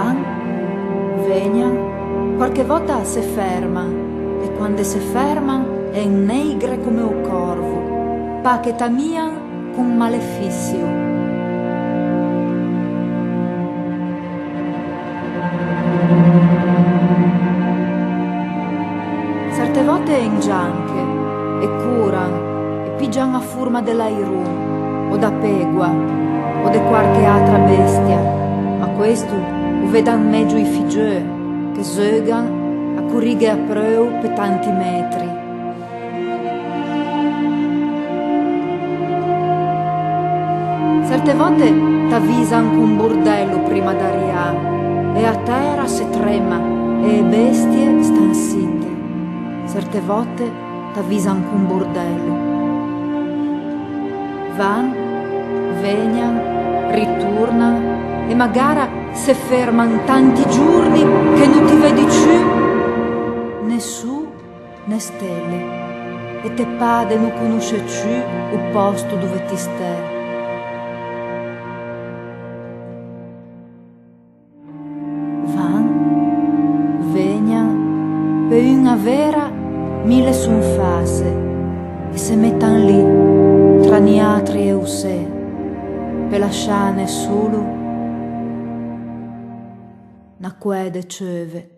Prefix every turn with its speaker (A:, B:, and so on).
A: van, vegnan, qualche volta se ferman, e quando se ferman è negre come un corvo, pa che tamian con malefizio. Certe volte ingianche e curan e pigian a forma dell'airun o da pegua o de qualche altra bestia, ma questo lo vedan meglio i figlioli che zögan a currighe a preu per tanti metri. Certe volte t'avvisan con un bordello prima d'arriare e a terra se trema e le bestie stan zitte. Certe volte t'avvisan con un bordello. Van, vegnan, ritornan e magari se ferman tanti giorni che non ti vedi più né su né stelle e te pade non conosce più il posto dove ti stai. Van, vegnan, per una vera mille son fase e se mettan lì tra niatri e usè per lasciarne solo una quede ciove.